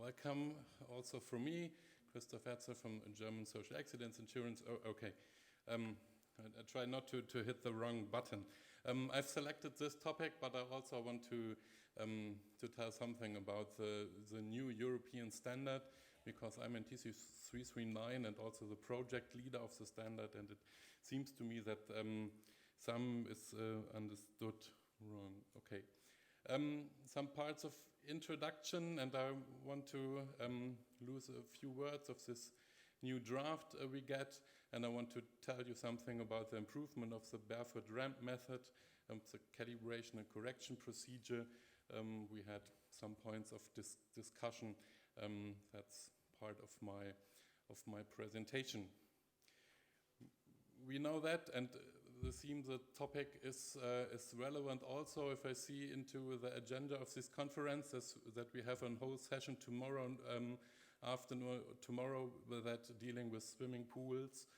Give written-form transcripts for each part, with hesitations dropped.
Welcome also from me, Christoph Wetzel from German Social Accidents Insurance. Oh, okay. I try not to hit the wrong button. I've selected this topic, but I also want to tell something about the new European standard, because I'm in TC 339 and also the project leader of the standard, and it seems to me that some is understood wrong. Okay. Some parts of introduction, and I want to lose a few words of this new draft we get, and I want to tell you something about the improvement of the barefoot ramp method, the calibration and correction procedure. We had some points of discussion. That's part of my presentation. We know that, and the theme, the topic is relevant also if I see into the agenda of this conference, that we have a whole session tomorrow afternoon, tomorrow with that dealing with swimming pools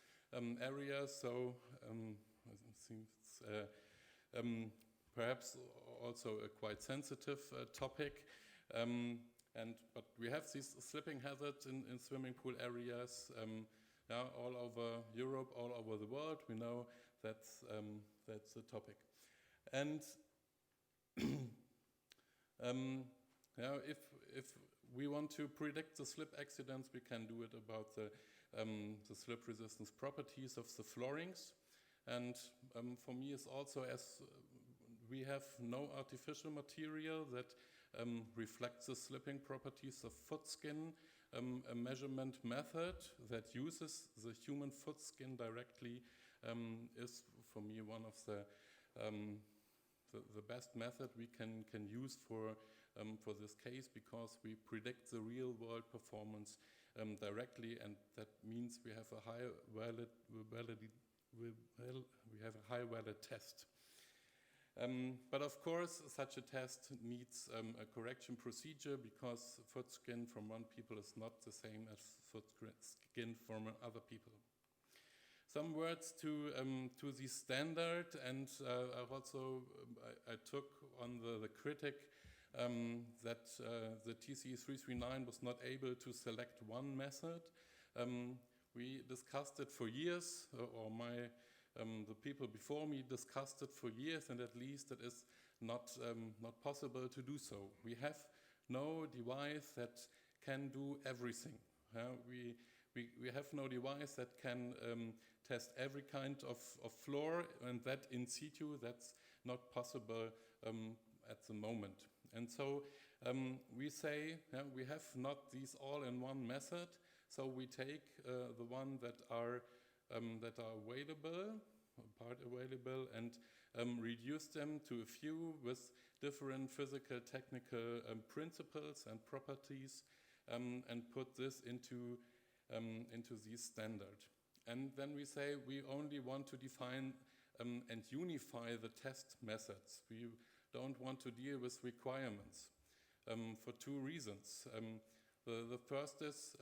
areas. So it seems perhaps also a quite sensitive topic. But we have these slipping hazards in swimming pool areas. All over Europe, all over the world, we know that's the topic. And if we want to predict the slip accidents, we can do it about the slip resistance properties of the floorings. And for me, it's also, as we have no artificial material that reflects the slipping properties of foot skin, a measurement method that uses the human foot skin directly is, for me, one of the best method we can use for this case, because we predict the real world performance directly, and that means we have a high valid test. But of course, such a test needs a correction procedure, because foot skin from one people is not the same as foot skin from other people. Some words to the standard, and I took on the critic that the TC 339 was not able to select one method. We discussed it for years, or the people before me discussed it for years, and at least it is not possible to do so. We have no device that can do everything. We have no device that can test every kind of floor, and that in situ, that's not possible at the moment. And so we say we have not these all-in-one method, so we take the one that are available, part available, and reduce them to a few with different physical, technical principles and properties, and put this into this standard. And then we say we only want to define and unify the test methods. We don't want to deal with requirements for two reasons. The first is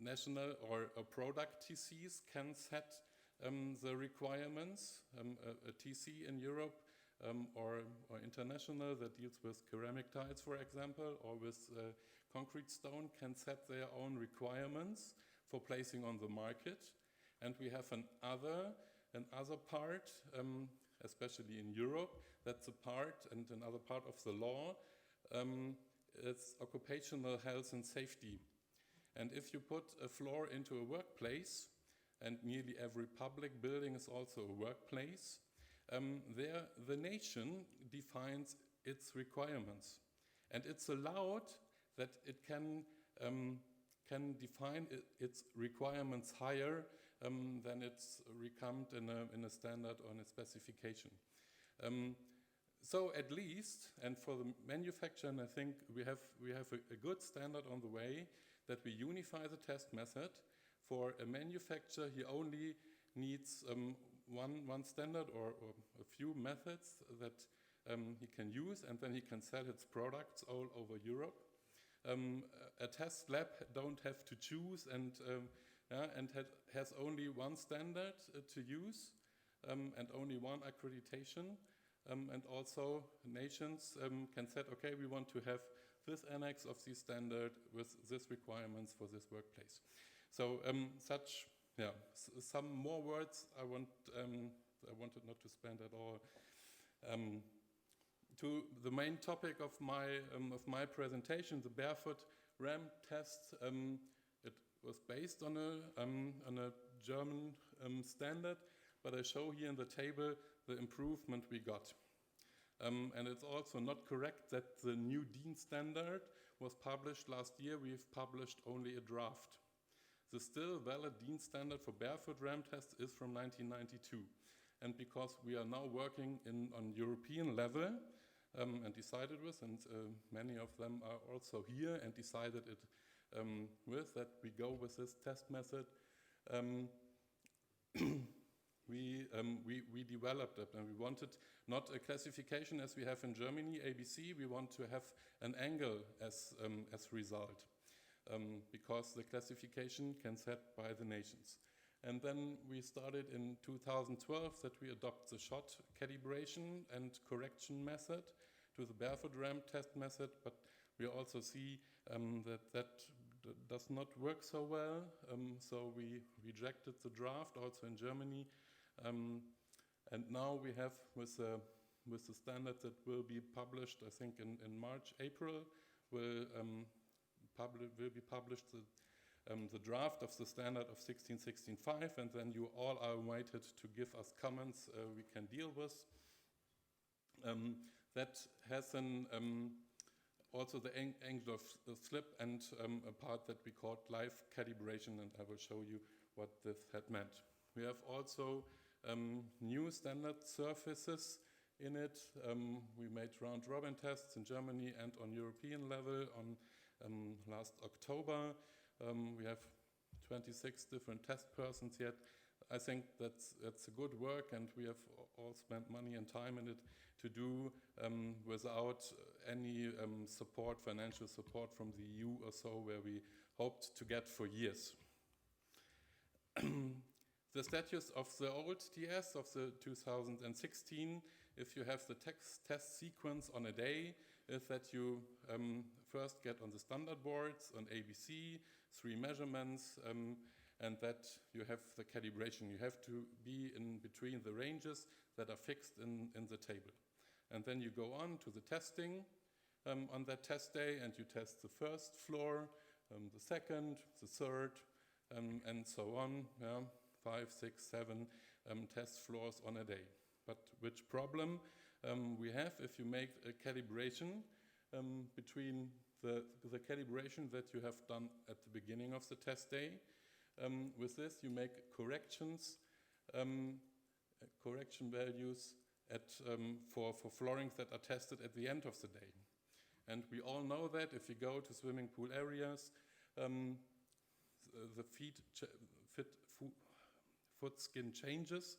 national or product TCs can set the requirements. A TC in Europe or international that deals with ceramic tiles, for example, or with concrete stone, can set their own requirements for placing on the market. And we have another part, especially in Europe, that's a part, and another part of the law, it's occupational health and safety. And if you put a floor into a workplace, and nearly every public building is also a workplace, there the nation defines its requirements. And it's allowed that it can define its requirements higher than it's reckoned in a standard or in a specification. So at least, and for the manufacturer, I think we have a good standard on the way, that we unify the test method. For a manufacturer, he only needs one standard or a few methods that he can use, and then he can sell his products all over Europe. A test lab don't have to choose, and has only one standard to use, and only one accreditation. And also nations can say, okay, we want to have this annex of the standard with this requirements for this workplace. So some more words I wanted not to spend at all. To the main topic of my presentation, the barefoot ramp test. It was based on a German standard, but I show here in the table the improvement we got. And it's also not correct that the new DIN standard was published last year. We've published only a draft. The still valid DIN standard for barefoot ramp test is from 1992. And because we are now working on European level and decided with, and many of them are also here and decided it with, that we go with this test method, we developed it, and we wanted not a classification as we have in Germany, ABC. We want to have an angle as result, because the classification can set by the nations. And then we started in 2012 that we adopt the shot calibration and correction method to the barefoot ramp test method, but we also see that does not work so well, so we rejected the draft also in Germany. And now we have, with the standard that will be published, I think in March, April, will be published the draft of the standard of 1665, and then you all are invited to give us comments we can deal with. That has also the angle of slip and a part that we called live calibration, and I will show you what this had meant. We have also new standard surfaces in it. We made round-robin tests in Germany and on European level on last October. We have 26 different test persons yet. I think that's a good work, and we have all spent money and time in it to do without any support, financial support from the EU or so, where we hoped to get for years. The status of the old TS of the 2016, if you have the test sequence on a day, is that you first get on the standard boards on ABC, 3 measurements, and that you have the calibration. You have to be in between the ranges that are fixed in the table. And then you go on to the testing on that test day, and you test the first floor, the second, the third, and so on. 5, 6, 7 test floors on a day. But which problem we have if you make a calibration between the calibration that you have done at the beginning of the test day. With this, you make corrections, correction values for floorings that are tested at the end of the day. And we all know that if you go to swimming pool areas, the foot skin changes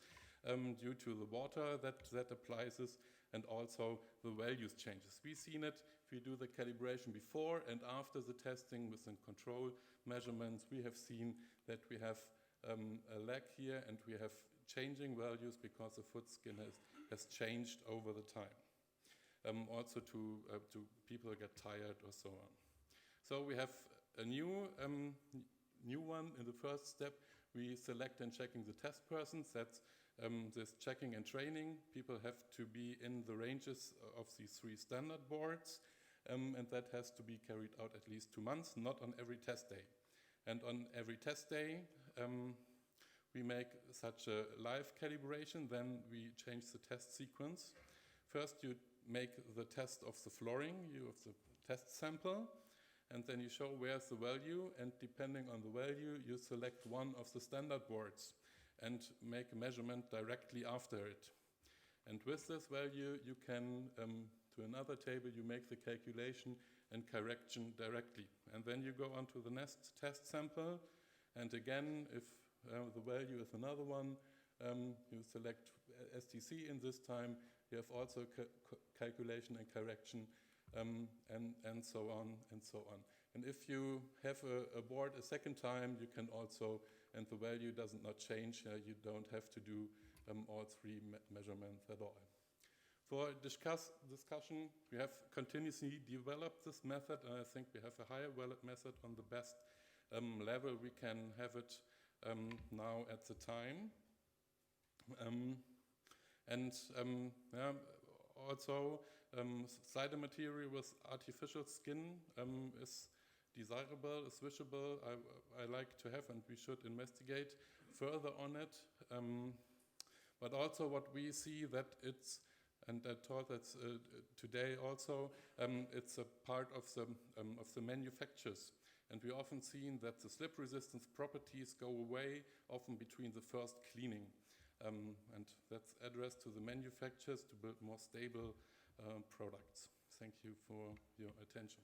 due to the water that applies this, and also the values changes. We've seen it if we do the calibration before and after the testing with the control measurements. We have seen that we have a lag here, and we have changing values because the foot skin has changed over the time. Also to people get tired or so on. So we have a new one in the first step. We select and checking the test persons. That's this checking and training. People have to be in the ranges of these 3 standard boards, and that has to be carried out at least 2 months, not on every test day. And on every test day, we make such a live calibration, then we change the test sequence. First, you make the test of the flooring, you have the test sample, and then you show where's the value, and depending on the value, you select one of the standard boards and make a measurement directly after it. And with this value, you can, to another table, you make the calculation and correction directly. And then you go on to the next test sample, and again, if the value is another one, you select STC in this time. You have also calculation and correction, and so on and so on. And if you have a board a second time, you can also, and the value does not change, you don't have to do all 3 measurements at all. For discussion, we have continuously developed this method, and I think we have a higher valid method on the best level we can have it now at the time. Yeah, also, cider material with artificial skin is desirable, is wishable. I like to have, and we should investigate further on it. But also what we see that it's, and I thought that's today also, it's a part of the manufacturers. And we often seen that the slip resistance properties go away often between the first cleaning. And that's addressed to the manufacturers to build more stable products. Thank you for your attention.